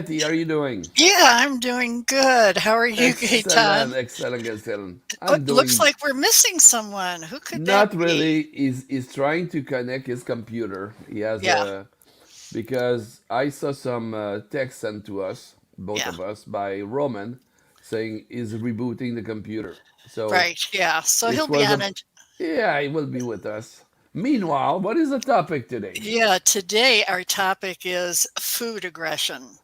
Betty, how are you doing? Yeah, I'm doing good. How are you, Excellent, Gaetan? excellent, excellent. Oh, I'm it looks doing like we're missing someone. Who could that not be? really. He's trying to connect his computer. He has Yeah, a because I saw some text sent to us, both yeah, of us, by Roman, saying he's rebooting the computer. So right. Yeah. So he'll it be was on a it. yeah, he will be with us. Meanwhile, what is the topic today? Yeah, today our topic is food aggression.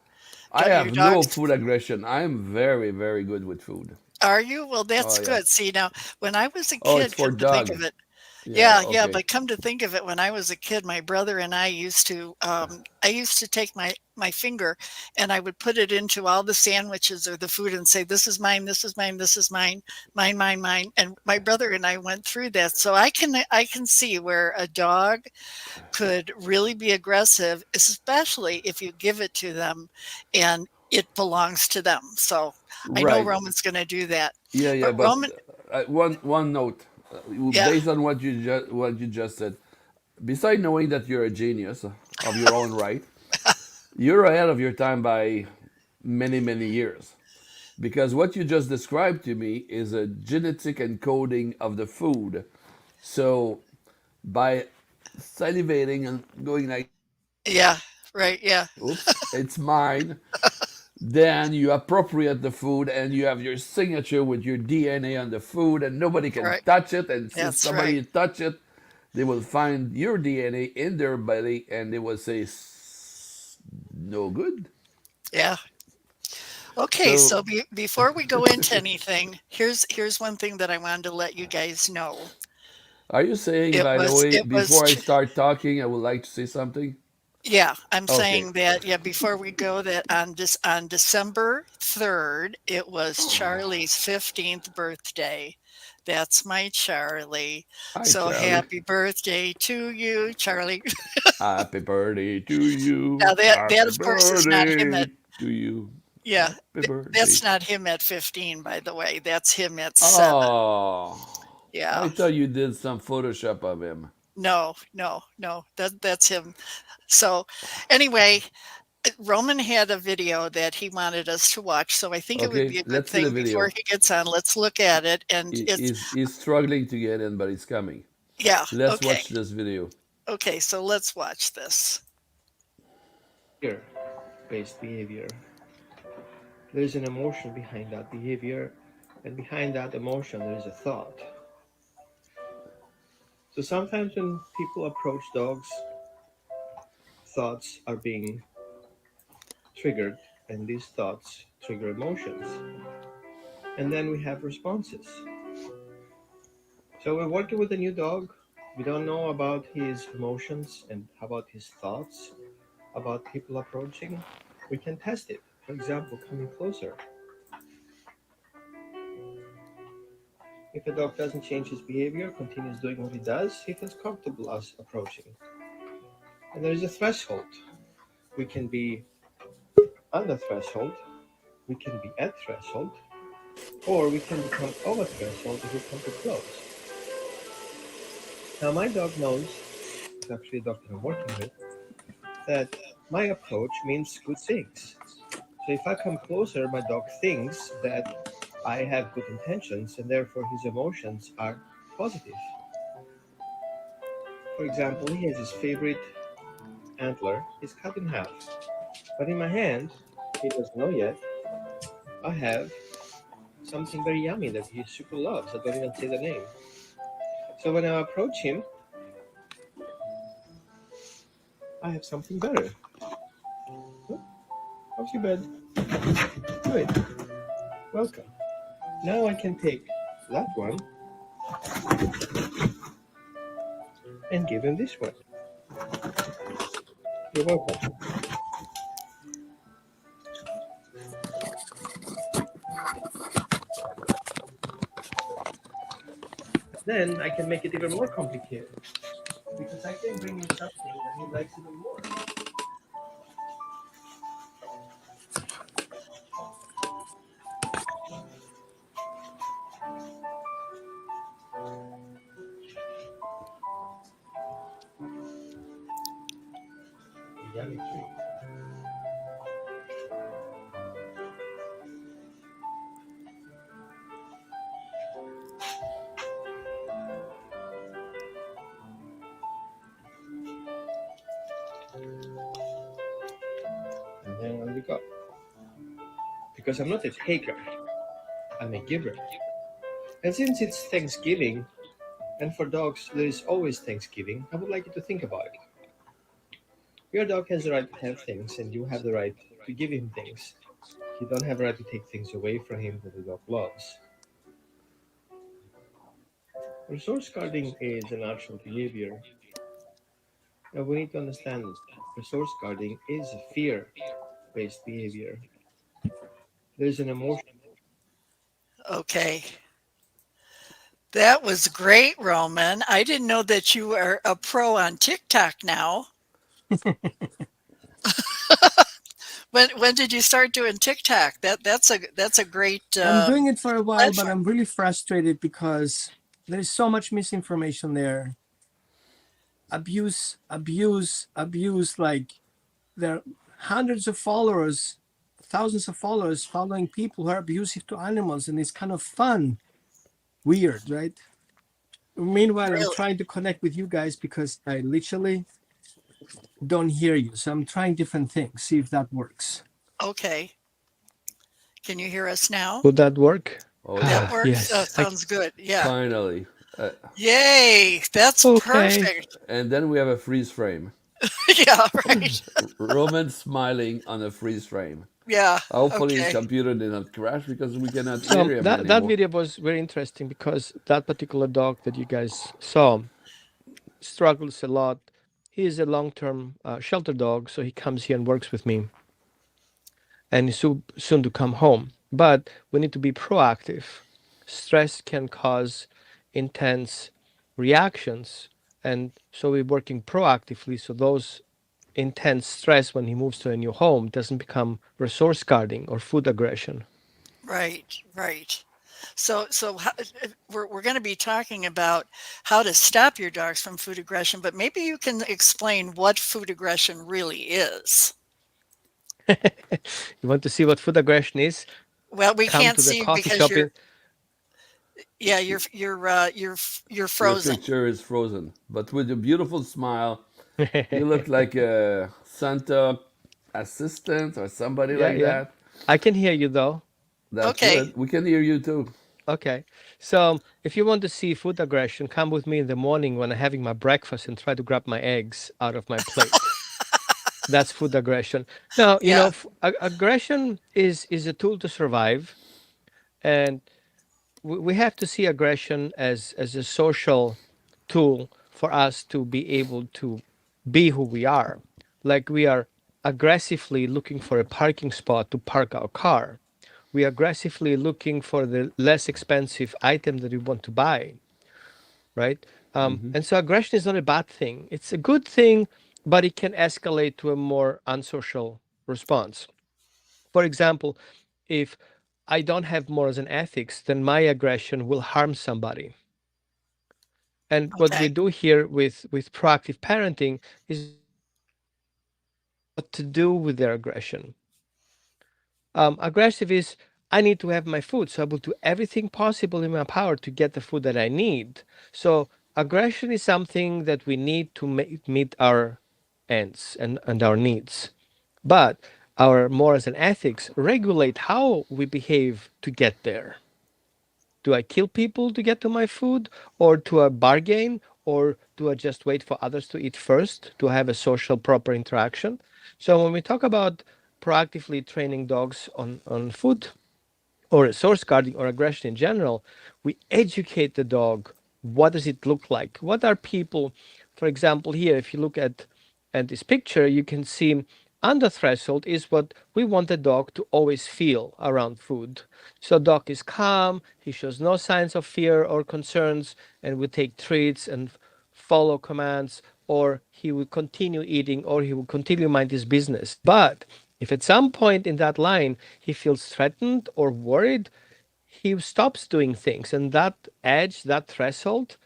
I Don't your have no dogs food aggression. I'm very, very good with food. are you? Well, Oh that's yeah. good. See, now when I was a Oh, it's kid, for come to think of dogs. it, Yeah. yeah, yeah, Okay. but come to think of it, when I was a kid, my brother and I used to take my finger and I would put it into all the sandwiches or the food and say, "This is mine, this is mine, this is mine, mine, mine, mine." And my brother and I went through that, so I can see where a dog could really be aggressive, especially if you give it to them and it belongs to them. So I know Right. Roman's going to do that, Yeah, yeah, but but Roman, one note, yeah, based on what you just said. Beside knowing that you're a genius of your own right, you're ahead of your time by many years. Because what you just described to me is a genetic encoding of the food. So by salivating and going like yeah, right, yeah, oops, it's mine. Then you appropriate the food and you have your signature with your DNA on the food, and nobody can right. touch it. And since That's right. somebody touch it, they will find your DNA in their belly and they will say, No good. Yeah. Okay, So, so before we go into anything, here's one thing that I wanted to let you guys know. are you saying, It by the was way, it was before I start talking, I would like to say something? yeah, I'm Okay. saying that yeah, before we go that on December 3rd, it was Charlie's 15th birthday. That's my Charlie. Hi, So Charlie. happy birthday to you, Charlie. Happy birthday to you. Now that Happy of course is not him at birthday to you. yeah, Happy birthday. that's not him at 15, by the way. That's him at 7. Oh, I Yeah. thought you did some Photoshop of him. No, no, no. That's him. So anyway, Roman had a video that he wanted us to watch, so I think it would Okay, be a good let's see the thing before video. he gets on. Let's look at it. And it's He's struggling to get in, but he's coming. yeah, Let's okay. watch this video. Okay, so let's watch this. Fear-based behavior. There's an emotion behind that behavior, and behind that emotion, there's a thought. So sometimes when people approach dogs, thoughts are being triggered, and these thoughts trigger emotions. And then we have responses. So we're working with a new dog. We don't know about his emotions and about his thoughts, about people approaching. We can test it. For example, coming closer. If a dog doesn't change his behavior, continues doing what he does, he feels comfortable us approaching. And there is a threshold. We can be on the threshold, we can be at threshold, or we can become over threshold if we come too close. Now my dog knows, it's actually a dog that I'm working with, that my approach means good things. So if I come closer, my dog thinks that I have good intentions and therefore his emotions are positive. For example, he has his favorite antler is cut in half. But in my hand, he doesn't know yet, I have something very yummy that he super loves. I don't even say the name. So when I approach him, I have something better. Oh, how's your bed? Good. Welcome. Now I can take that one and give him this one. You're welcome. Then I can make it even more complicated because I can bring him something that he likes even more. A yummy treat. because I'm not a taker, I'm a giver. And since it's Thanksgiving, and for dogs there is always Thanksgiving, I would like you to think about it. Your dog has the right to have things, and you have the right to give him things. You don't have a right to take things away from him that the dog loves. Resource guarding is a natural behavior, and we need to understand resource guarding is a fear based behavior. There's an emotion. Okay. That was great, Roman. I didn't know that you are a pro on TikTok now. When did you start doing TikTok? That's a great I'm doing it for a while, but platform. I'm really frustrated because there's so much misinformation there. Abuse, abuse, abuse. Like there are hundreds of followers, thousands of followers following people who are abusive to animals, and it's kind of fun. Weird, right? Meanwhile, I'm Really? trying to connect with you guys because I literally don't hear you. So I'm trying different things, see if that works. Okay. Can you hear us now? Would that work? Oh That yeah, works. Yes. Sounds good. Yeah. finally. Uh, Yay. That's Okay. perfect. and then we have a freeze frame. Yeah, right. Roman smiling on a freeze frame. Yeah. Hopefully his Okay. computer did not crash because we cannot So hear him that anymore. video was very interesting because that particular dog that you guys saw struggles a lot. He is a long-term shelter dog, so he comes here and works with me, and is soon to come home. But we need to be proactive. Stress can cause intense reactions, and so we're working proactively so those intense stress when he moves to a new home doesn't become resource guarding or food aggression. Right. Right. We're going to be talking about how to stop your dogs from food aggression, but maybe you can explain what food aggression really is. You want to see what food aggression is? Well, we Come can't to the see coffee because shop you're in. yeah, you're Your frozen. picture is frozen, but with a beautiful smile, you look like a Santa assistant or somebody Yeah, like yeah. that. I can hear you though. That's Okay. good. We can hear you too. Okay. So if you want to see food aggression, come with me in the morning when I'm having my breakfast and try to grab my eggs out of my plate. That's food aggression. Now, Yeah. aggression is a tool to survive, and we have to see aggression as a social tool for us to be able to be who we are. Like we are aggressively looking for a parking spot to park our car. We are aggressively looking for the less expensive item that we want to buy, right? And so aggression is not a bad thing. It's a good thing, but it can escalate to a more unsocial response. For example, if I don't have morals and ethics, then my aggression will harm somebody. And what we Okay. do here with proactive parenting is we teach our dogs what to do with their aggression. Aggressive is I need to have my food, so I will do everything possible in my power to get the food that I need. So aggression is something that we need to meet our ends and our needs. But our morals and ethics regulate how we behave to get there. Do I kill people to get to my food, or to a bargain, or do I just wait for others to eat first to have a social proper interaction? So when we talk about proactively training dogs on food or resource guarding or aggression in general, we educate the dog. What does it look like? What are people, for example, here, if you look at this picture, you can see under threshold is what we want the dog to always feel around food. So dog is calm, he shows no signs of fear or concerns, and will take treats and follow commands, or he will continue eating, or he will continue mind his business. But if at some point in that line he feels threatened or worried, he stops doing things. And that edge, that threshold,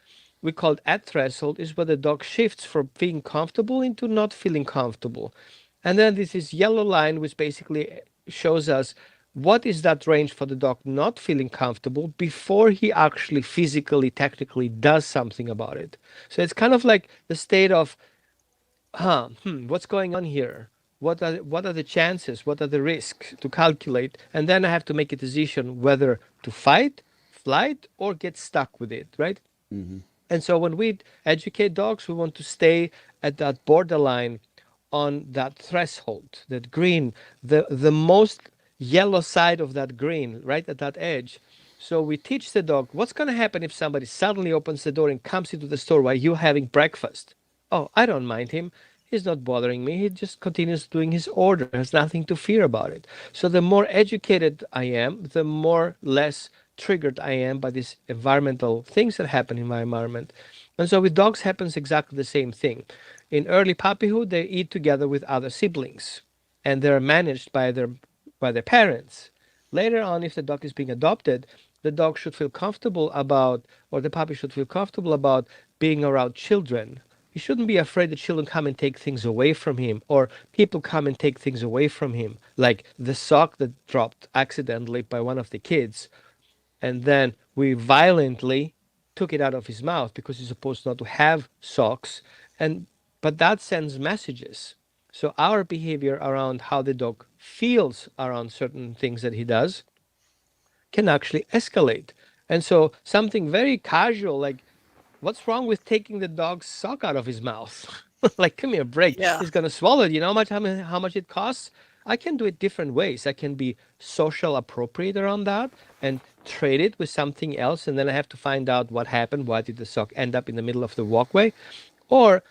we call it at threshold, is where the dog shifts from feeling comfortable into not feeling comfortable. And then this is yellow line, which basically shows us what is that range for the dog not feeling comfortable before he actually physically, technically does something about it. So it's kind of like the state of, what's going on here? what are the chances, what are the risks to calculate, and then I have to make a decision whether to fight, flight, or get stuck with it, right? And so when we educate dogs, we want to stay at that borderline, on that threshold, that green, the most yellow side of that green, right at that edge. So we teach the dog what's going to happen if somebody suddenly opens the door and comes into the store while you're having breakfast. Oh, I don't mind him. He's not bothering me. He just continues doing his order. There's nothing to fear about it. So the more educated I am, the more less triggered I am by these environmental things that happen in my environment. And so with dogs happens exactly the same thing. In early puppyhood, they eat together with other siblings, and they're managed by their parents. Later on, if the dog is being adopted, the dog should feel comfortable about, or the puppy should feel comfortable about being around children. He shouldn't be afraid that children come and take things away from him, or people come and take things away from him, like the sock that dropped accidentally by one of the kids, and then we violently took it out of his mouth because he's supposed not to have socks. And but that sends messages. So our behavior around how the dog feels around certain things that he does can actually escalate. And so something very casual, like, what's wrong with taking the dog's sock out of his mouth? Like, give me a break. Yeah. He's gonna swallow it. You know how much it costs? I can do it different ways. I can be social appropriate around that and trade it with something else, and then I have to find out what happened. Why did the sock end up in the middle of the walkway? Or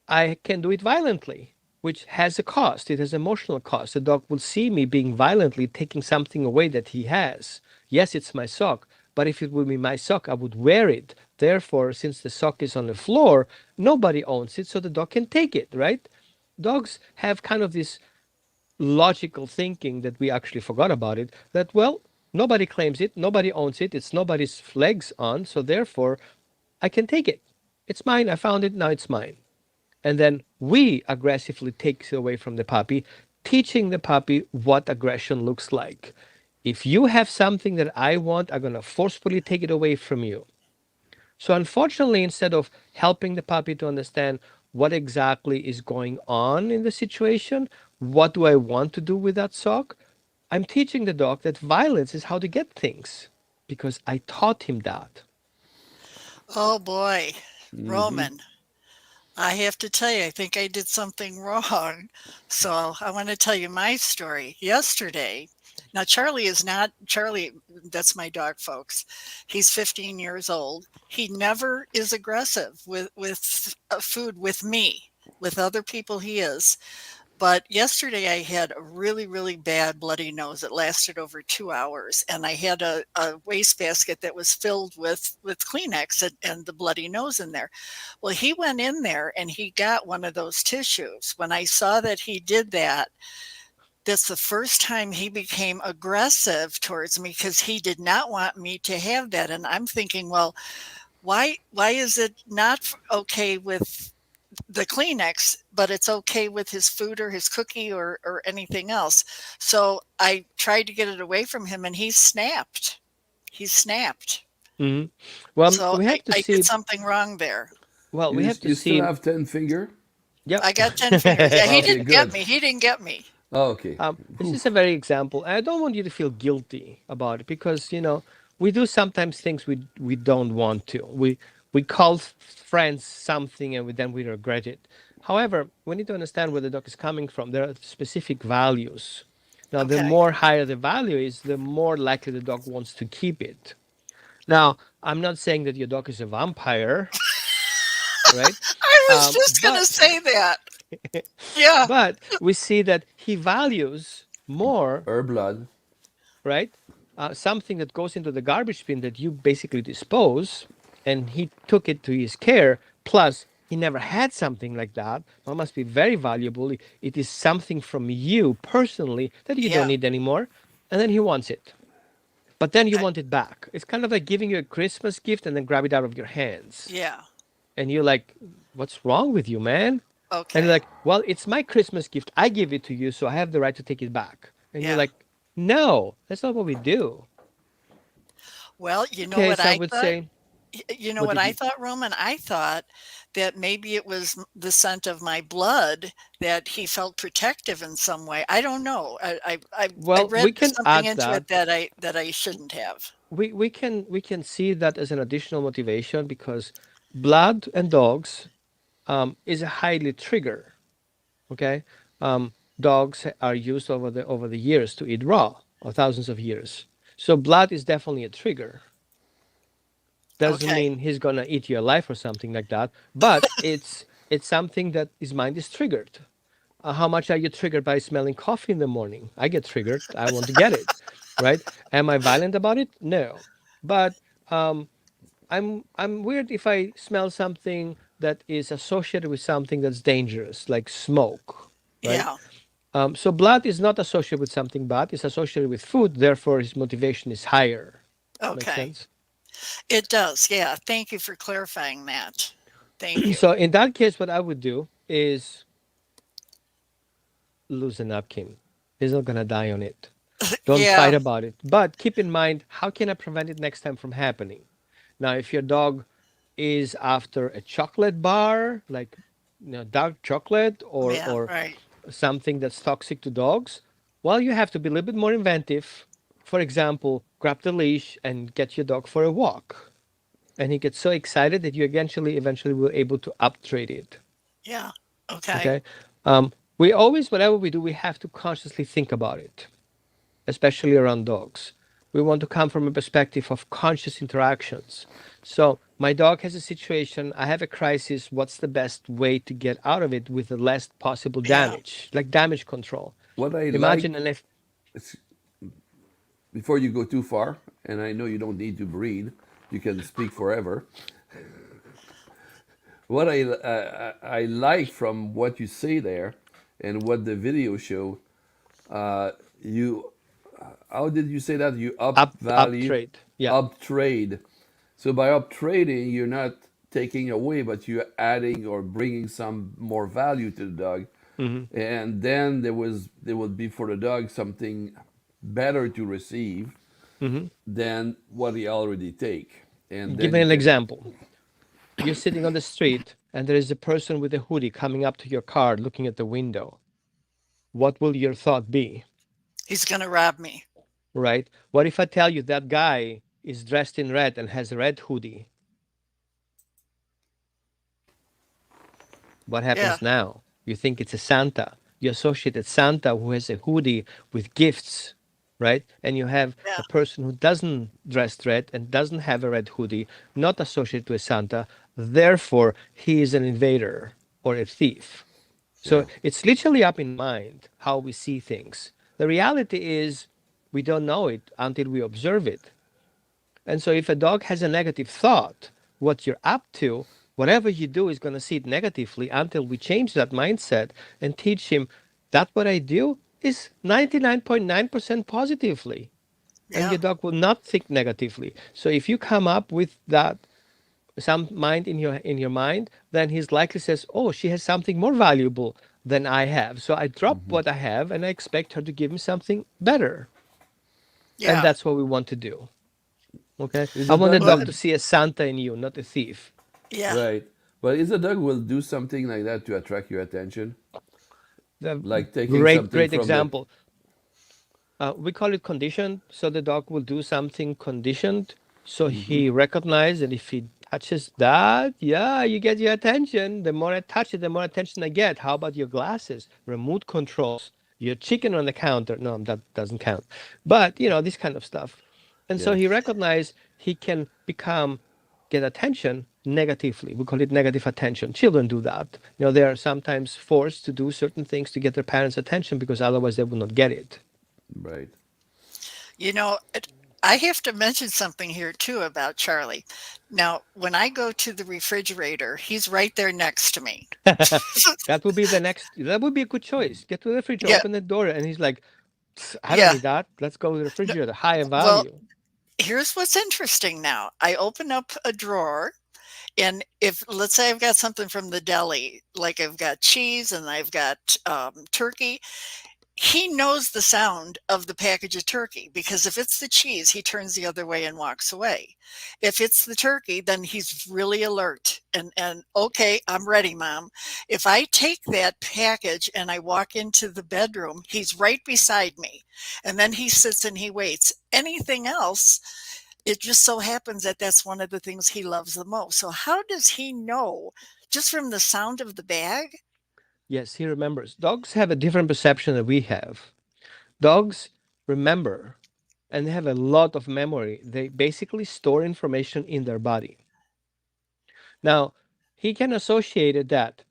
I can do it violently, which has a cost. It has emotional cost. The dog will see me being violently taking something away that he has. Yes, it's my sock, but if it would be my sock, I would wear it. Therefore, since the sock is on the floor, nobody owns it, so the dog can take it, right? Dogs have kind of this logical thinking that we actually forgot about it, that, well, nobody claims it, nobody owns it, it's nobody's legs on, so therefore I can take it. It's mine. I found it. Now it's mine. And then we aggressively take it away from the puppy, teaching the puppy what aggression looks like. If you have something that I want, I'm going to forcefully take it away from you. So, unfortunately, instead of helping the puppy to understand what exactly is going on in the situation, what do I want to do with that sock, I'm teaching the dog that violence is how to get things because I taught him that. Oh boy, Roman. I have to tell you, I think I did something wrong. So I want to tell you my story. Yesterday, now Charlie is not Charlie, that's my dog, folks. He's 15 years old. He never is aggressive with food with me. With other people, he is. But yesterday I had a really, really bad bloody nose. It lasted over 2 hours. And I had a wastebasket that was filled with Kleenex and the bloody nose in there. Well, he went in there and he got one of those tissues. When I saw that he did that, that's the first time he became aggressive towards me because he did not want me to have that. And I'm thinking, well, why is it not okay with the Kleenex, but it's okay with his food or his cookie or anything else? So I tried to get it away from him and he snapped. He snapped. Hmm. Well, So we have to I did see. something wrong there. Well, we You have to you still see. have 10 finger? Yep. I got 10 fingers. Yeah, he Okay, didn't get good. me. He didn't get me. Oh, okay. This is a very example. I don't want you to feel guilty about it because we do sometimes things we don't want to. We call friends something and then we regret it. However, we need to understand where the dog is coming from. There are specific values. Now, the Okay. more higher the value is, the more likely the dog wants to keep it. Now, I'm not saying that your dog is a vampire, right? I was just going to But say that. Yeah. but we see that he values more, Her blood. right? Something that goes into the garbage bin that you basically dispose, and he took it to his care. Plus, he never had something like that. That must be very valuable. It is something from you personally that you don't Yeah. need anymore, and then he wants it. But then you I, want it back. It's kind of like giving you a Christmas gift and then grab it out of your hands. yeah. And you're like, what's wrong with you, man? And they're Okay. like, well, it's my Christmas gift. I give it to you, so I have the right to take it back. And you're Yeah. like, no, that's not what we do. Well, In you that know what case, I I would thought? say, You know What what did I you? thought, Roman? I thought that maybe it was the scent of my blood that he felt protective in some way. I don't know. I Well, read we can something add into it that. that I shouldn't have. We can see that as an additional motivation because blood and dogs is a highly trigger. Okay, dogs are used over the years to eat raw, or thousands of years. So blood is definitely a trigger. Doesn't Okay. mean he's gonna eat your life or something like that, but it's something that his mind is triggered. How much are you triggered by smelling coffee in the morning? I get triggered. I want to get it, right? Am I violent about it? No, but um, I'm weird if I smell something that is associated with something that's dangerous, like smoke, right? Yeah. So blood is not associated with something bad; it's associated with food. Therefore, his motivation is higher. Makes Okay. sense. It does. Yeah. Thank you for clarifying that. Thank you. So in that case, what I would do is lose a napkin. He's not gonna die on it. Don't fight Yeah. about it. But keep in mind, how can I prevent it next time from happening? Now, if your dog is after a chocolate bar, like dark chocolate Yeah. or Right. something that's toxic to dogs, well, you have to be a little bit more inventive. For example, grab the leash and get your dog for a walk. And he gets so excited that you eventually will able to uptrade it. Yeah. Okay. Okay. We always, whatever we do, we have to consciously think about it, especially around dogs. We want to come from a perspective of conscious interactions. So, my dog has a situation, I have a crisis. What's the best way to get out of it with the less possible Yeah. damage, like damage control? What I like, Imagine an if before you go too far, and I know you don't need to breathe, you can speak forever. What I like from what you say there, and what the video show, you how did you say that you up up value, trade. Yeah. up trade? So by up trading, you're not taking away, but you're adding or bringing some more value to the dog, Hmm. and then there will be for the dog something better to receive Hmm. than what he already take, and Give then me you an can. example. You're sitting on the street and there is a person with a hoodie coming up to your car looking at the window. What will your thought be? He's going to rob me. Right? What if I tell you that guy is dressed in red and has a red hoodie? What Yeah. happens now? You think it's a Santa. You associate a Santa who has a hoodie with gifts, right? And you have Yeah. a person who doesn't dress red and doesn't have a red hoodie, not associated with Santa. Therefore, he is an invader or a thief. So Yeah. it's literally up in mind how we see things. The reality is we don't know it until we observe it. And so if a dog has a negative thought, what you're up to, whatever you do is going to see it negatively until we change that mindset and teach him that what I do is 99.9% positively. And Yeah. your dog will not think negatively. So if you come up with that some mind in your mind, then he's likely says, "Oh, she has something more valuable than I have. So I drop what I have and I expect her to give me something better." And Yeah. that's what we want to do. Okay, Is I a want the dog Well, dog will to see a Santa in you, not a thief. yeah. right, but is a dog will do something like that to attract your attention, The like taking great, something great from the. example. We call it conditioned. So the dog will do something conditioned. So he recognizes, and if he touches that, yeah, you get your attention. The more I touch it, the more attention I get. How about your glasses, remote controls, your chicken on the counter? No, that doesn't count. But this kind of stuff. And so Yeah, he recognized he can get attention negatively. We call it negative attention. Children do that. They are sometimes forced to do certain things to get their parents' attention because otherwise they will not get it. right. You know, I have to mention something here too about Charlie. Now, when I go to the refrigerator, he's right there next to me. That would be the next. That would be a good choice. Get to the fridge, Yeah. open the door, and he's like, "Psst, I don't Yeah. need that. Let's go to the No, refrigerator. Higher well, value." here's what's interesting now. I open up a drawer, and if, let's say, I've got something from the deli, like I've got cheese and I've got turkey, he knows the sound of the package of turkey because if it's the cheese, he turns the other way and walks away. If it's the turkey, then he's really alert and okay, I'm ready, mom. If I take that package and I walk into the bedroom, he's right beside me. And then he sits and he waits. Anything else, it just so happens that that's one of the things he loves the most. So how does he know just from the sound of the bag? Yes, he remembers. Dogs have a different perception than we have. Dogs remember and they have a lot of memory. They basically store information in their body. Now, he can associate that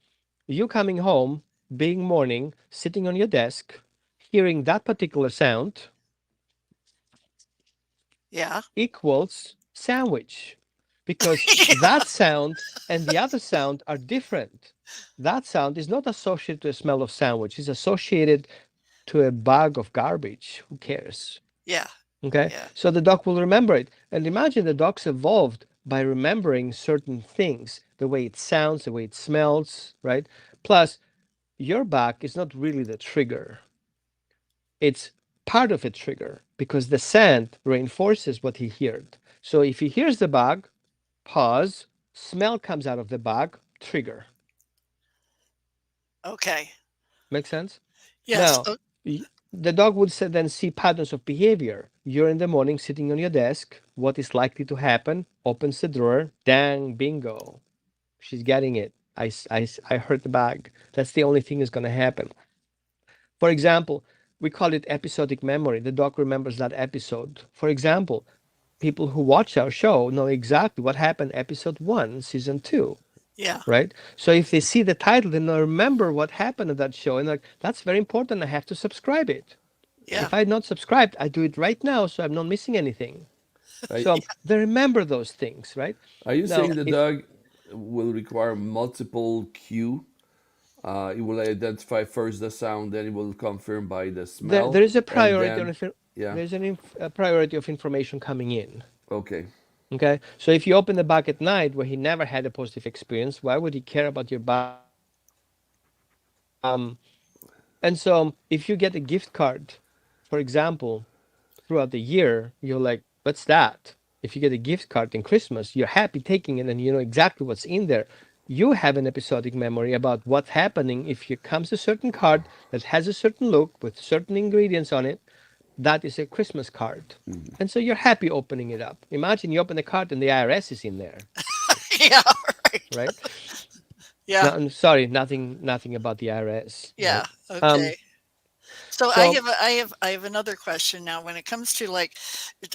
you coming home, being morning, sitting on your desk, hearing that particular sound Yeah. equals sandwich because that sound and the other sound are different. That sound is not associated to a smell of sandwich, it's associated to a bag of garbage. Who cares? Yeah. Okay, Yeah. so the dog will remember it. And imagine the dog's evolved by remembering certain things, the way it sounds, the way it smells, right? Plus, your back is not really the trigger, it's part of a trigger because the scent reinforces what he heard. So if he hears the bag, pause, smell comes out of the bag, trigger. Okay. Make sense? Yes. Now, the dog would then see patterns of behavior. You're in the morning sitting on your desk. What is likely to happen? Opens the drawer. Dang, bingo. She's getting it. I heard the bag. That's the only thing that's going to happen. For example, we call it episodic memory. The dog remembers that episode. For example, people who watch our show know exactly what happened episode 1, season 2, Yeah. right? So if they see the title, then they'll remember what happened in that show. And like, that's very important. I have to subscribe it. Yeah. If I had not subscribed, I do it right now, so I'm not missing anything. Are, So they remember those things, right? are you Now, saying the if dog will require multiple cue? It will identify first the sound, then it will confirm by the there smell, is a and priority then, yeah, there's a priority of information coming in. okay. Okay, so if you open the bag at night where he never had a positive experience, why would he care about your bag? And so if you get a gift card, for example, throughout the year, you're like, what's that? If you get a gift card in Christmas, you're happy taking it and you know exactly what's in there. You have an episodic memory about what's happening if it comes a certain card that has a certain look with certain ingredients on it. That is a Christmas card. And so you're happy opening it up. Imagine you open the card and the IRS is in there, Yeah. Right. right? Yeah. No, I'm sorry, nothing about the IRS, Yeah. right? Okay. Um, So I so have I have another question now. When it comes to like,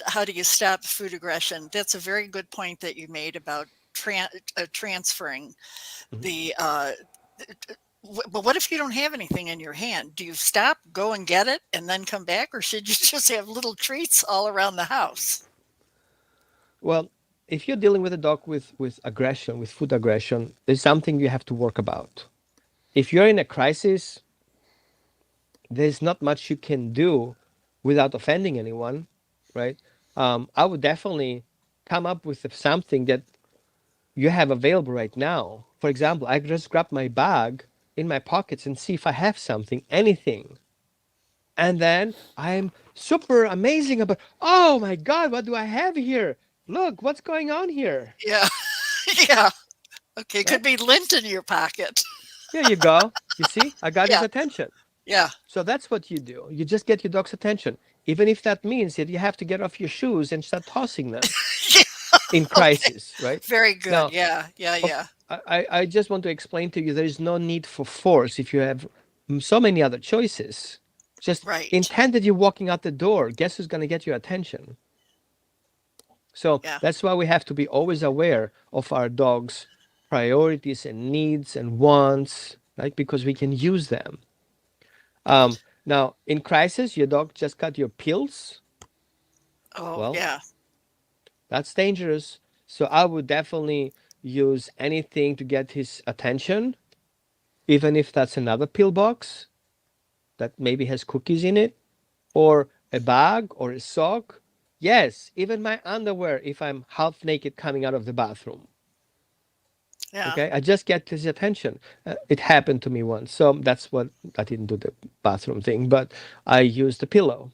how do you stop food aggression? That's a very good point that you made about transferring mhm. the. But what if you don't have anything in your hand? Do you stop, go and get it, and then come back, or should you just have little treats all around the house? Well, if you're dealing with a dog with aggression, with food aggression, there's something you have to work about. If you're in a crisis, there's not much you can do without offending anyone, right? I would definitely come up with something that you have available right now. For example, I just grab my bag in my pockets and see if I have something, anything. And then I'm super amazing about, oh my God, what do I have here? Look, what's going on here? Yeah. Yeah. Okay. Could Right? be lint in your pocket. Here you go. You see, I got his Yeah. attention. Yeah. So that's what you do. You just get your dog's attention, even if that means that you have to get off your shoes and start tossing them Yeah. in Okay. crisis, right? Very good. Now, Yeah. Yeah. of, Yeah. I just want to explain to you there is no need for force if you have so many other choices. Just Right. intend that you're walking out the door. Guess who's going to get your attention? So Yeah. that's why we have to be always aware of our dog's priorities and needs and wants, right? Because we can use them. Now, in crisis, your dog just got your pills. Oh, Well, yeah. that's dangerous. So I would definitely use anything to get his attention, even if that's another pill box that maybe has cookies in it, or a bag or a sock. Yes, even my underwear if I'm half naked coming out of the bathroom. Yeah. Okay, I just get his attention. It happened to me once, so that's what I didn't do the bathroom thing, but I used the pillow,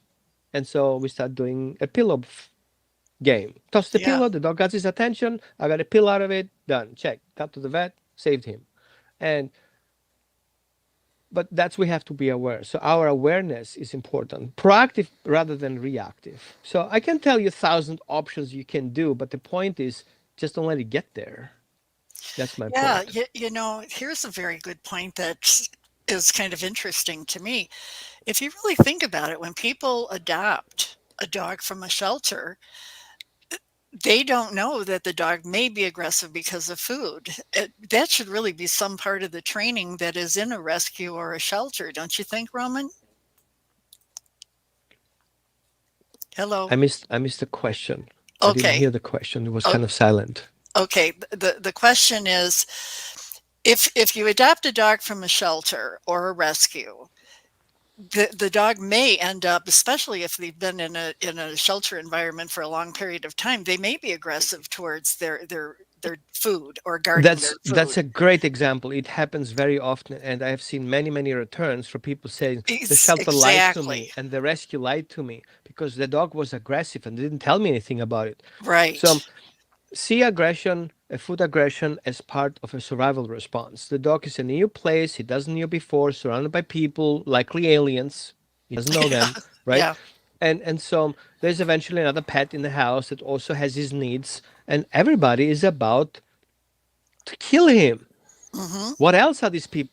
and so we start doing a game. Toss the Yeah. pillow, the dog got his attention. I got a pill out of it. Done. Check. Got to the vet. Saved him. And but that's we have to be aware. So our awareness is important, proactive rather than reactive. So I can tell you 1,000 options you can do, but the point is just don't let it get there. That's my Yeah. point. Here's a very good point that is kind of interesting to me. If you really think about it, when people adopt a dog from a shelter, they don't know that the dog may be aggressive because of food. That should really be some part of the training that is in a rescue or a shelter, don't you think, Roman? Hello. I missed the question. I didn't Okay. hear the question. It was O- kind of silent. Okay. The question is, if you adopt a dog from a shelter or a rescue, the dog may end up, especially if they've been in a shelter environment for a long period of time, they may be aggressive towards their food or guarding their That's food. a great example. It happens very often, and I have seen many returns for people saying the shelter lied to Exactly. me and the rescue lied to me because the dog was aggressive and didn't tell me anything about it. So Right. see aggression, a food aggression, as part of a survival response. The dog is in a new place, he doesn't know before, surrounded by people, likely aliens. He doesn't know Yeah. them, right? Yeah. And so there's eventually another pet in the house that also has his needs, and everybody is about to kill him. Hmm. What else are these people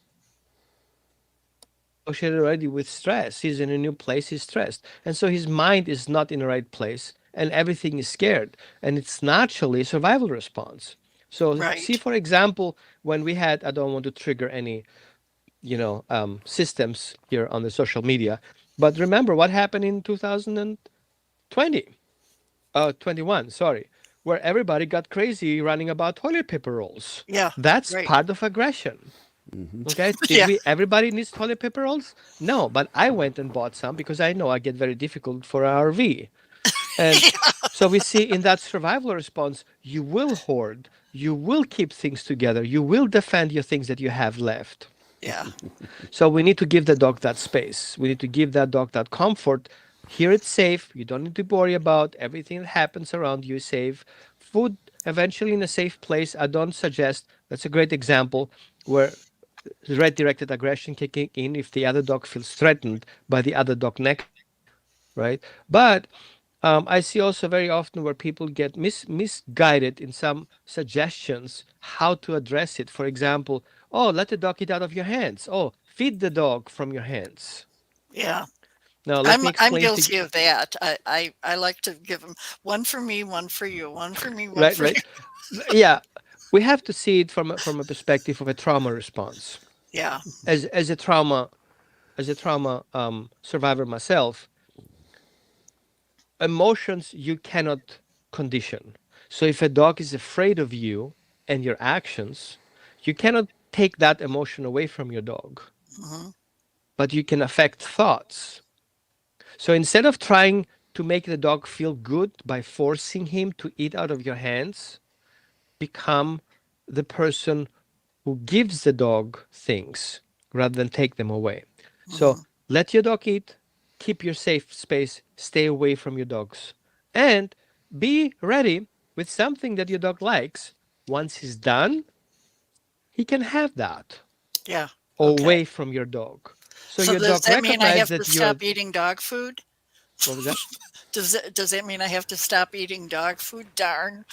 associated already with stress? He's in a new place, he's stressed. And so his mind is not in the right place and everything is scared. And it's naturally a survival response. So see, Right. for example, when we had, I don't want to trigger any, systems here on the social media, but remember what happened in 2020, 21, sorry, where everybody got crazy running about toilet paper rolls. Yeah. That's Right. part of aggression. Okay, did Yeah. we everybody needs toilet paper rolls? No, but I went and bought some because I know I get very difficult for an RV. And so we see in that survival response, you will hoard, you will keep things together, you will defend your things that you have left. Yeah. So we need to give the dog that space. We need to give that dog that comfort. Here it's safe. You don't need to worry about everything that happens around you is safe. Food eventually in a safe place. I don't suggest. That's a great example where red directed aggression kicking in if the other dog feels threatened by the other dog next to it, right? But I see also very often where people get misguided in some suggestions how to address it. For example, oh, let the dog eat out of your hands. Oh, feed the dog from your hands. Yeah. Now, let I'm me I'm explain to you. guilty of that. I like to give them one for me, one for you, one for me, one Right, for you. right. Yeah, we have to see it from a perspective of a trauma response. Yeah. As a trauma survivor myself, emotions you cannot condition. So if a dog is afraid of you and your actions, you cannot take that emotion away from your dog, Hmm. but you can affect thoughts. So instead of trying to make the dog feel good by forcing him to eat out of your hands, become the person who gives the dog things rather than take them away. So Hmm. let your dog eat, keep your safe space, stay away from your dogs, and be ready with something that your dog likes. Once he's done, he can have that Yeah. Okay. away from your dog. So So your does dog that mean I recognizes have to that you're. stop eating dog food? What was that? Does that mean I have to stop eating dog food? Darn.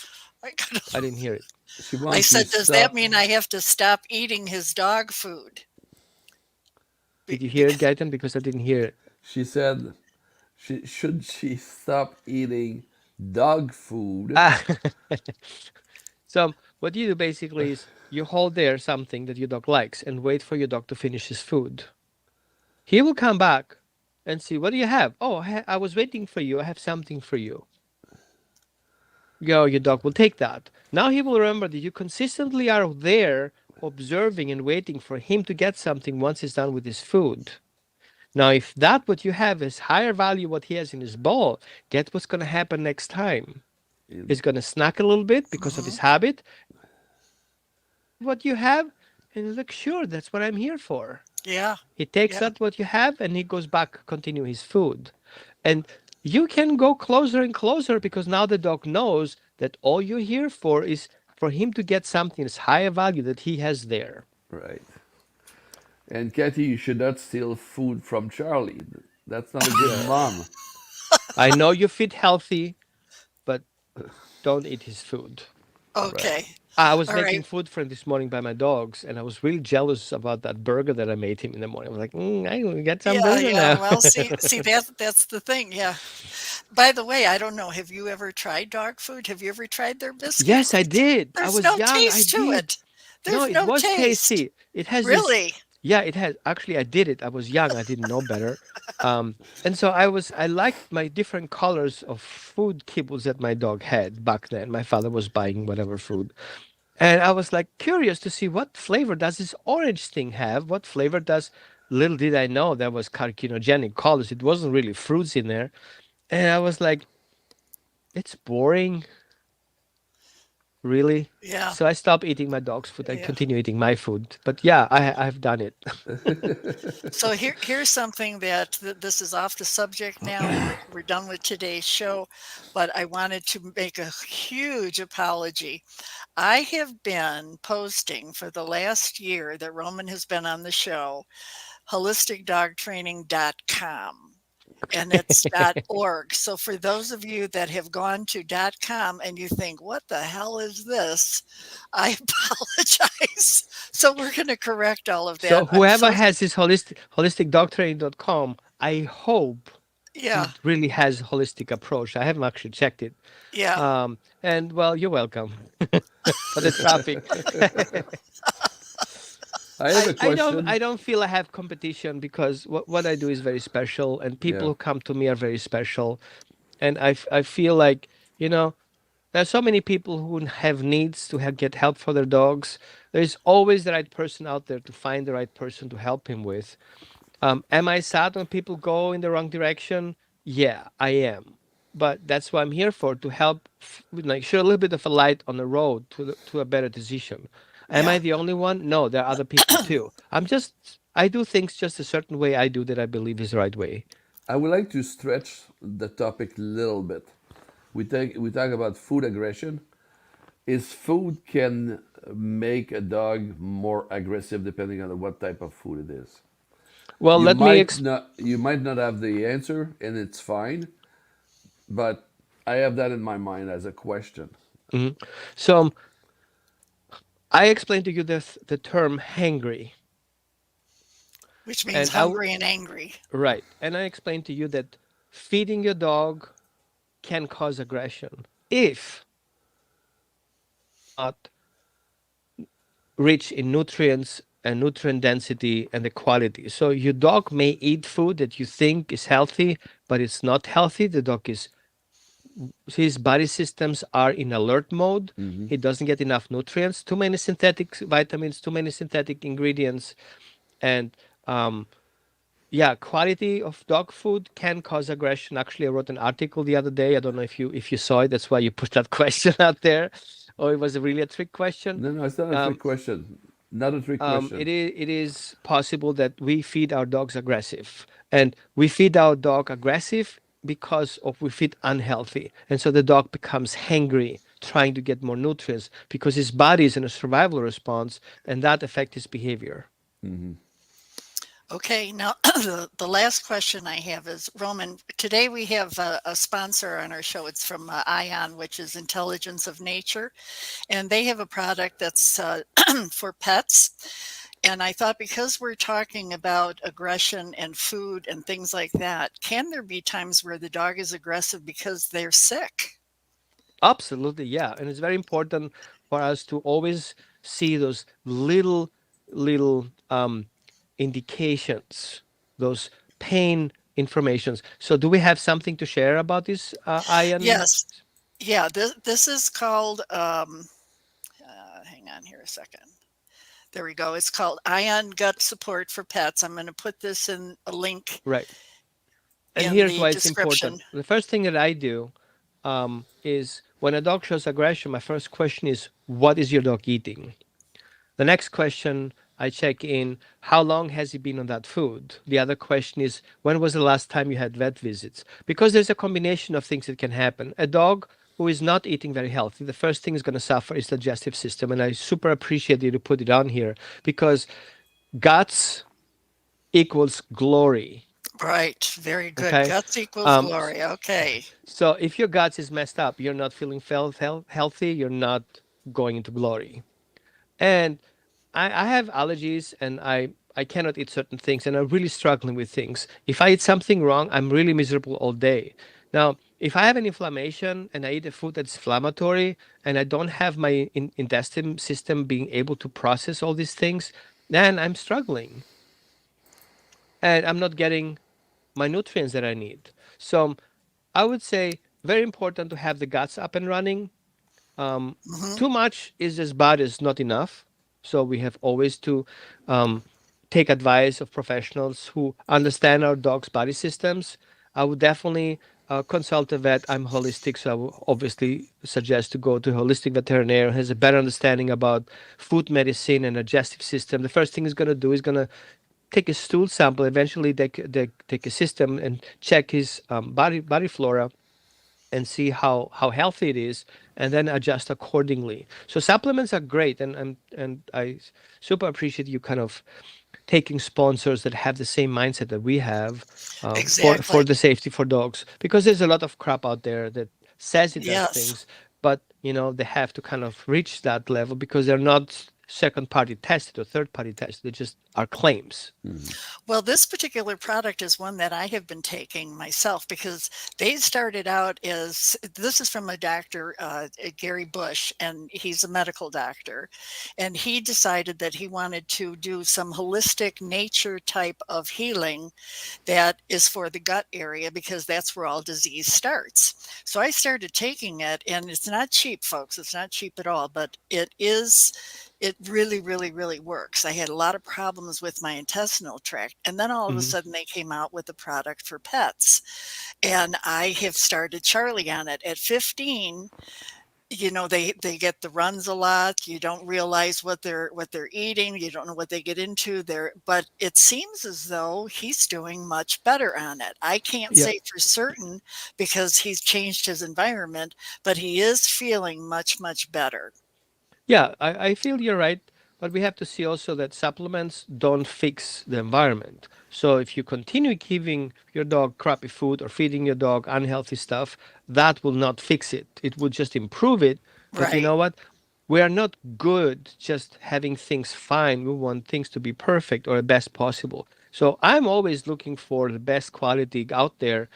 I gotta- I didn't hear it. She I wants you said, does that stop. mean I have to stop eating his dog food? Did you hear it, Because Gaetan? Because I didn't hear it. She said, she stop eating dog food? Ah. So what you do basically is you hold there something that your dog likes and wait for your dog to finish his food. He will come back and see, what do you have? Oh, I was waiting for you. I have something for you. Your dog will take that. Now he will remember that you consistently are there observing and waiting for him to get something once he's done with his food. Now, if that what you have is higher value what he has in his bowl, get what's going to happen next time. It- He's going to snack a little bit because of hmm his habit, what you have? And he's like, sure, that's what I'm here for. Yeah. He takes Yeah. out what you have and he goes back, continue his food. And you can go closer and closer because now the dog knows that all you're here for is for him to get something that's higher value that he has there. Right. And Kathy, you should not steal food from Charlie. That's not a good Yeah. mom. I know you feed healthy, but don't eat his food. Right. Okay. I was All making right. food for him this morning by my dogs, and I was really jealous about that burger that I made him in the morning. I was like, I will get some Yeah, burger yeah. now. Well, see, that's the thing. Yeah. By the way, I don't know. Have you ever tried dog food? Have you ever tried their biscuits? Yes, I did. I There's was no young. I taste to did. it. No, There's it no was taste. tasty. It has this. Really? Yeah, it has. Actually, I did it. I was young. I didn't know better. And so I liked my different colors of food kibbles that my dog had back then. My father was buying whatever food. And I was like curious to see what flavor does this orange thing have? What flavor does, little did I know there was carcinogenic colors. It wasn't really fruits in there. And I was like, it's boring, really. Yeah. So I stopped eating my dog's food. I Yeah. continue eating my food. But yeah, I've done it. So here's something that this is off the subject now. We're done with today's show, but I wanted to make a huge apology. I have been posting for the last year that Roman has been on the show, holisticdogtraining.com. And it's .org. So for those of you that have gone to .com and you think, what the hell is this? I apologize. So we're going to correct all of So that. I'm whoever so, has this holisticdogtraining.com, I hope yeah, he really has a holistic approach. I haven't actually checked it. yeah, And well, you're welcome for the traffic. I have a I question. don't feel I have competition because what I do is very special and people Yeah. who come to me are very special. And I feel like, you know, there's so many people who have needs to get help for their dogs. There's always the right person out there to find the right person to help him with. Am I sad when people go in the wrong direction? Yeah, I am. But that's what I'm here for, to help, like, share a little bit of a light on the road to a better decision. Am I yeah. the only one? No, there are other people too. I do things just a certain way I do that I believe is the right way. I would like to stretch the topic a little bit. We talk about food aggression. Is food can make a dog more aggressive depending on what type of food it is. Well, let me You might not have the answer and it's fine, but I have that in my mind as a question. Mhm. So I explained to you the term hangry, Which means and hungry and angry. right, and I explained to you that feeding your dog can cause aggression if not rich in nutrients and nutrient density and the quality. So your dog may eat food that you think is healthy, but it's not healthy. The dog is his body systems are in alert mode. Hmm. He doesn't get enough nutrients, too many synthetic vitamins, too many synthetic ingredients, and yeah, quality of dog food can cause aggression. Actually, I wrote an article the other day. I don't know if you saw it. That's why you put that question out there, or it was really a trick question. No, no, it's not a trick Um, question. Not a trick question. it is possible that we feed our dogs aggressive, and we feed our dog aggressive because of we feed unhealthy, and so the dog becomes hangry, trying to get more nutrients because his body is in a survival response, and that affects his behavior. Hmm. Okay, now the last question I have is Roman. Today we have a sponsor on our show. It's from ION, which is Intelligence of Nature, and they have a product that's for pets. And I thought because we're talking about aggression and food and things like that, can there be times where the dog is aggressive because they're sick? Absolutely, yeah. And it's very important for us to always see those little indications, those pain informations. So, do we have something to share about this iron? Yes. Yeah, this is called, hang on here a second. There we go. It's called Ion Gut Support for Pets. I'm going to put this in a link Right. And in here's the why it's important. description. The first thing that I do is when a dog shows aggression, my first question is, what is your dog eating? The next question I check in, how long has he been on that food? The other question is, when was the last time you had vet visits? Because there's a combination of things that can happen. A dog who is not eating very healthy, the first thing is going to suffer is the digestive system. And I super appreciate you to put it on here because guts equals glory. Right. Very good. Okay. Guts equals Um, glory. Okay. so if your guts is messed up, you're not feeling healthy, you're not going into glory. And I have allergies and I cannot eat certain things and I'm really struggling with things. If I eat something wrong, I'm really miserable all day. Now, if I have an inflammation and I eat a food that's inflammatory and I don't have my intestine system being able to process all these things, then I'm struggling and I'm not getting my nutrients that I need. So I would say very important to have the guts up and running. Um, Hmm. Too much is as bad as not enough. So we have always to um, take advice of professionals who understand our dog's body systems. I would definitely consult a vet. I'm holistic, so I would obviously suggest to go to a holistic veterinarian who has a better understanding about food medicine and digestive system. The first thing he's going to do is going to take a stool sample. Eventually, they take a system and check his body flora and see how healthy it is and then adjust accordingly. So supplements are great and I super appreciate you kind of taking sponsors that have the same mindset that we have for Exactly. the safety for dogs because there's a lot of crap out there that says it does Yes. things but they have to kind of reach that level because they're not second party tested or third party tested, they just are claims. Mhm. Well, this particular product is one that I have been taking myself because they started out as this is from a doctor, Gary Bush, and he's a medical doctor. And he decided that he wanted to do some holistic nature type of healing that is for the gut area because that's where all disease starts. So I started taking it, and it's not cheap, folks. It's not cheap at all, but it really, really, really works. I had a lot of problems with my intestinal tract. And then all of a Hmm. sudden they came out with a product for pets. And I have started Charlie on it. At 15, they get the runs a lot. You don't realize what they're eating. You don't know what they get into there. But it seems as though he's doing much better on it. I can't Yeah. say for certain because he's changed his environment, but he is feeling much, much better. Yeah, I feel you're right, but we have to see also that supplements don't fix the environment. So if you continue giving your dog crappy food or feeding your dog unhealthy stuff, that will not fix it. It will just improve it. But you Right. know what? We are not good just having things fine. We want things to be perfect or the best possible. So I'm always looking for the best quality out there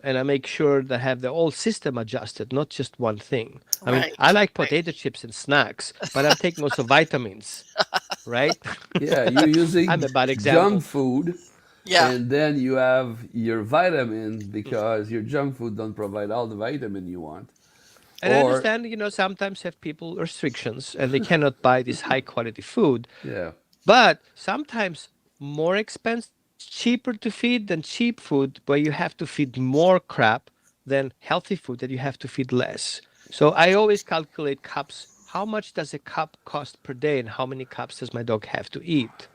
and I make sure that I have the whole system adjusted, not just one thing. I mean, I Right. like Right. potato chips and snacks, but I'm taking also vitamins, right? Yeah, you're I'm using a bad junk example. food, Yeah. and then you have your vitamin because your junk food don't provide all the vitamin you want. And I Or understand, sometimes have people restrictions and they cannot buy this high quality food, yeah, but sometimes more expensive, cheaper to feed than cheap food, where you have to feed more crap than healthy food that you have to feed less. So I always calculate cups. How much does a cup cost per day, and how many cups does my dog have to eat?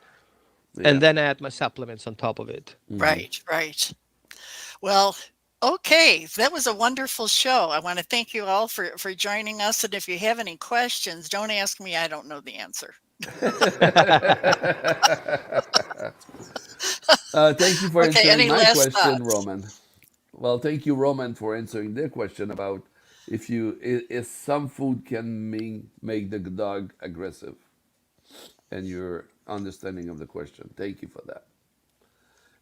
yeah. And then I add my supplements on top of it. Hmm. Right. Right. Well, okay. That was a wonderful show. I want to thank you all for joining us. And if you have any questions, don't ask me. I don't know the answer. Thank you for Okay. answering Any my last question, thoughts? Roman. Well, thank you, Roman, for answering their question about if some food can make the dog aggressive, and your understanding of the question. Thank you for that.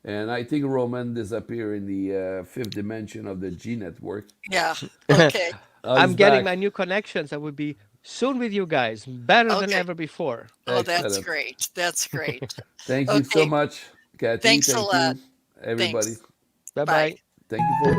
And I think Roman disappeared in the fifth dimension of the G network. Yeah. Okay. He's I'm getting my back. new connections. I will be soon with you guys, better than Okay. ever before. Oh, that's Excellent. great. That's great. Thank you so Okay. much, Kathy. Thanks a Thank lot. you, everybody. Thanks. Bye Bye. bye. Thank you for